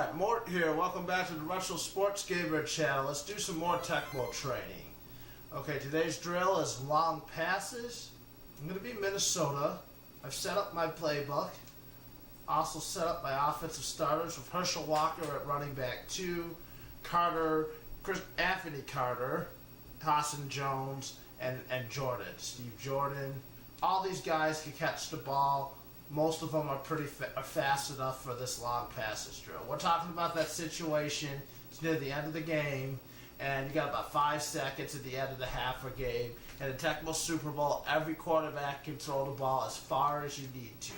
Alright, Mort here. Welcome back to the Retro Sports Gamer channel. Let's do some more Tecmo training. Okay, today's drill is long passes. I'm going to be in Minnesota. I've set up my playbook. Also set up my offensive starters with Herschel Walker at running back 2, Anthony Carter, Hassan Jones, and Jordan, Steve Jordan. All these guys can catch the ball. Most of them are pretty fast enough for this long passes drill. We're talking about that situation. It's near the end of the game, and you got about 5 seconds at the end of the half or game. And in Tecmo Super Bowl, every quarterback can throw the ball as far as you need to.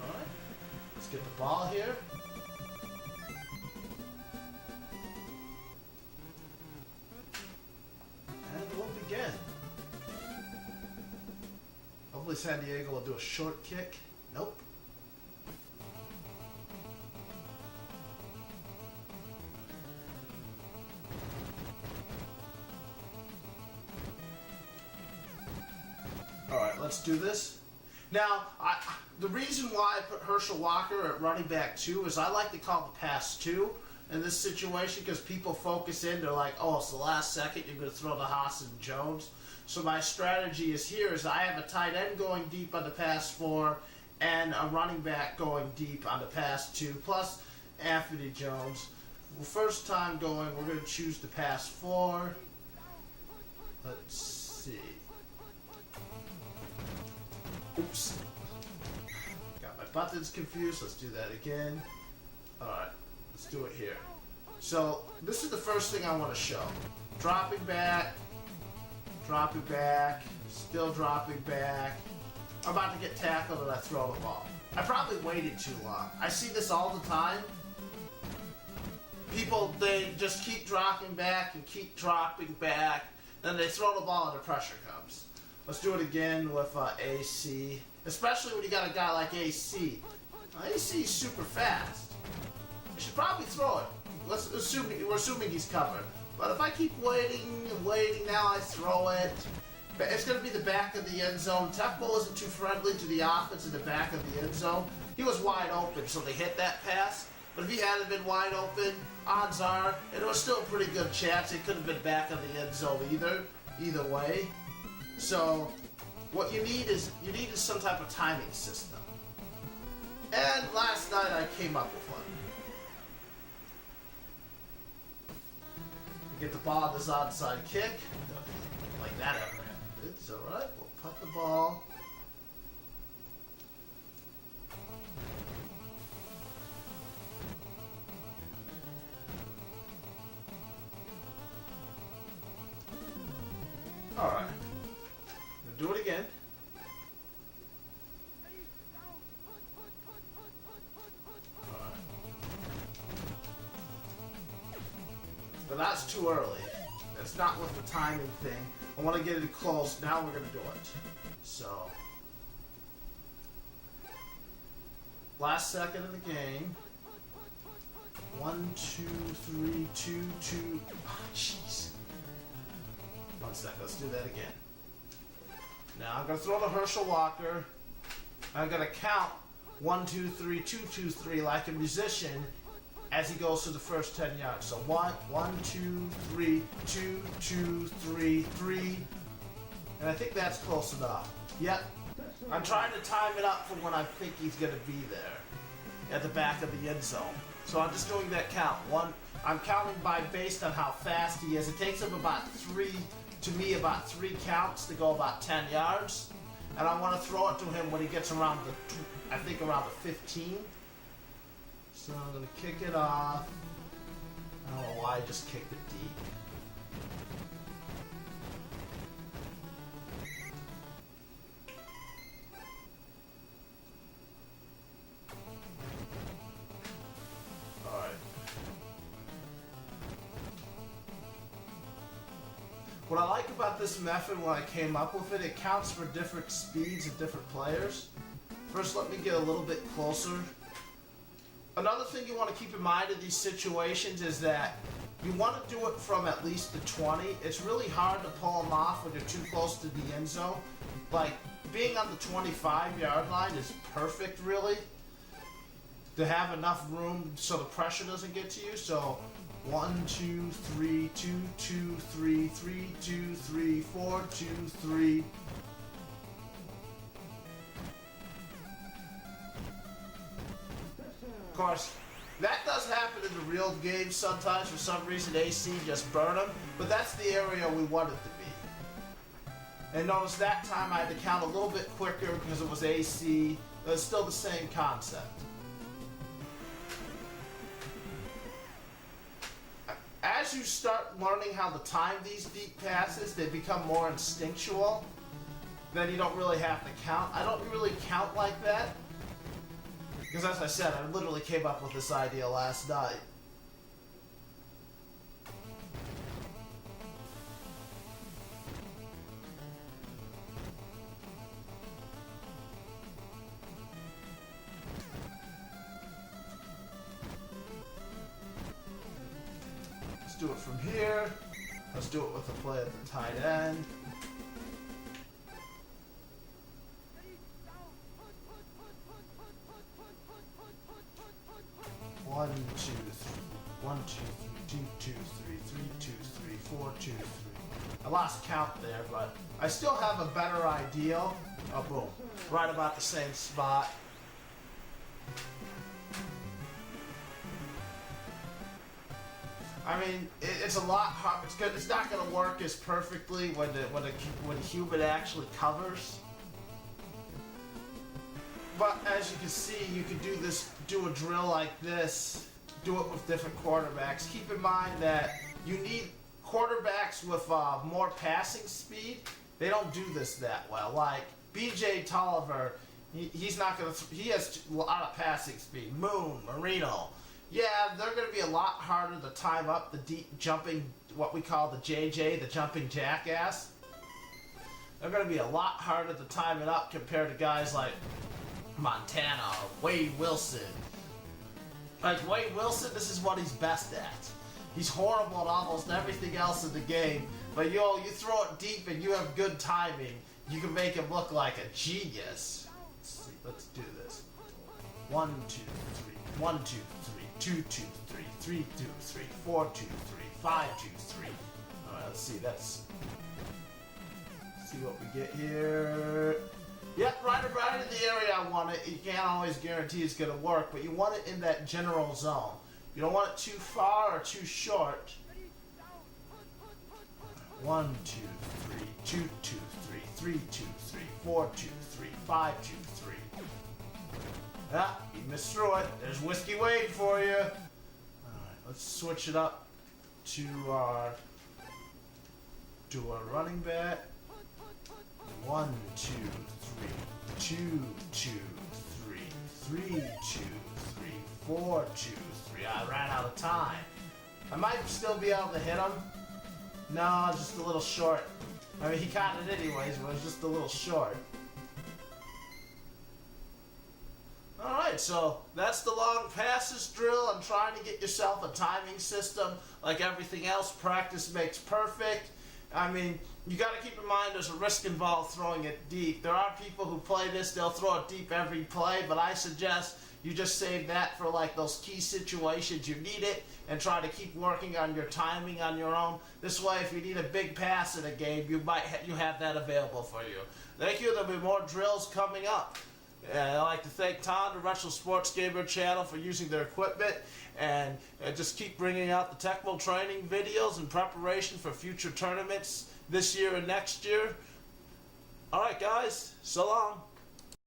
Alright, let's get the ball here. And we'll begin. Hopefully San Diego will do a short kick. Nope. Alright, let's do this. Now, the reason why I put Herschel Walker at running back 2 is I like to call the pass 2 in this situation because people focus in, they're like, oh, it's the last second, you're going to throw to Hassan Jones. So my strategy is here is I have a tight end going deep on the pass 4 and a running back going deep on the pass 2 plus Anthony Jones. Well, first time going, we're going to choose the pass 4. Let's see. Oops. Got my buttons confused. Let's do that again. Alright, let's do it here. So this is the first thing I want to show. Dropping back. Dropping back, still dropping back. I'm about to get tackled and I throw the ball. I probably waited too long. I see this all the time. People, they just keep dropping back and keep dropping back. Then they throw the ball and the pressure comes. Let's do it again with AC. Especially when you got a guy like AC. AC is super fast. I should probably throw it. We're assuming he's covered. But if I keep waiting and waiting, now I throw it. It's going to be the back of the end zone. Tecmo isn't too friendly to the offense in the back of the end zone. He was wide open, so they hit that pass. But if he hadn't been wide open, odds are, it was still a pretty good chance. It could have been back of the end zone either way. So what you need is some type of timing system. And last night I came up with one. Get the ball on this onside kick. Like that ever happened. It's alright. We'll put the ball. Alright. We'll do it again. Alright. But that's too early. It's not with the timing thing. I want to get it close. Now we're going to do it. So, last second of the game. 1, 2, 3, 2, 2. Oh, jeez. 1 second. Let's do that again. Now I'm going to throw the Herschel Walker. I'm going to count 1, 2, 3, 2, 2, 3 like a musician as he goes to the first 10 yards. So 1, 2, 3, 2, 2, 3, 3. And I think that's close enough. Yep. I'm trying to time it up for when I think he's going to be there at the back of the end zone. So I'm just doing that count. I'm counting based on how fast he is. It takes him about 3 counts to go about 10 yards. And I want to throw it to him when he gets around around the 15. So I'm going to kick it off. I don't know why I just kicked it deep. Alright. What I like about this method when I came up with it, it counts for different speeds of different players. First, let me get a little bit closer. Another thing you want to keep in mind in these situations is that you want to do it from at least the 20. It's really hard to pull them off when you're too close to the end zone. Like, being on the 25-yard line is perfect, really. to have enough room so the pressure doesn't get to you. So 1, 2, 3, 2, 2, 3, 3, 2, 3, 4, 2, 3. Of course, that does happen in the real game sometimes. For some reason, AC just burn them, but that's the area we want it to be. And notice that time I had to count a little bit quicker because it was AC. It's still the same concept. As you start learning how to time these deep passes, they become more instinctual. Then you don't really have to count. I don't really count like that. Because as I said, I literally came up with this idea last night. Let's do it from here. Let's do it with the play at the tight end. One, two, three. 1, 2, 3, 2, 2, 3, 3, 2, 3, 4, 2, 3. I lost count there, but I still have a better idea. Oh, boom. Right about the same spot. I mean, it's a lot hard. It's not going to work as perfectly when the human actually covers. But as you can see, you can do a drill like this, do it with different quarterbacks. Keep in mind that you need quarterbacks with more passing speed. They don't do this that well. Like BJ Tolliver, he's not gonna. He has a lot of passing speed. Moon, Marino, yeah, they're gonna be a lot harder to time up the deep jumping, what we call the JJ, the jumping jackass. They're gonna be a lot harder to time it up compared to guys like Montana or Wade Wilson. Like Wade Wilson, this is what he's best at. He's horrible at almost everything else in the game, but you throw it deep and you have good timing, you can make him look like a genius. Let's see, let's do this. 1, 2, 3, 1, 2, 3, 2, 2, 3, 3, 2, 3, 4, 2, 3, 5, 2, 3. Alright, let's see, let's see what we get here. Yep, right in the area I want it. You can't always guarantee it's going to work, but you want it in that general zone. You don't want it too far or too short. 1, 2, 3, 2, 2, 3, 3, 2, 3, 4, 2, 3, 5, 2, 3. Ah, you missed through it. There's Whiskey Wade for you. Alright, let's switch it up to our running back. 1, 2, 3, 2, 2, 3, 3, 2, 3, 4, 2, 3. I ran out of time. I might still be able to hit him. No, just a little short. I mean, he caught it anyways, but it was just a little short. Alright, so that's the long passes drill. I'm trying to get yourself a timing system. Like everything else, practice makes perfect. I mean, you got to keep in mind there's a risk involved throwing it deep. There are people who play this, they'll throw it deep every play, but I suggest you just save that for like those key situations you need it and try to keep working on your timing on your own. This way, if you need a big pass in a game, you have that available for you. Thank you. There'll be more drills coming up. I'd like to thank Tom, the Retro Sports Gamer channel, for using their equipment, and just keep bringing out the Tecmo training videos in preparation for future tournaments this year and next year. Alright guys, so long.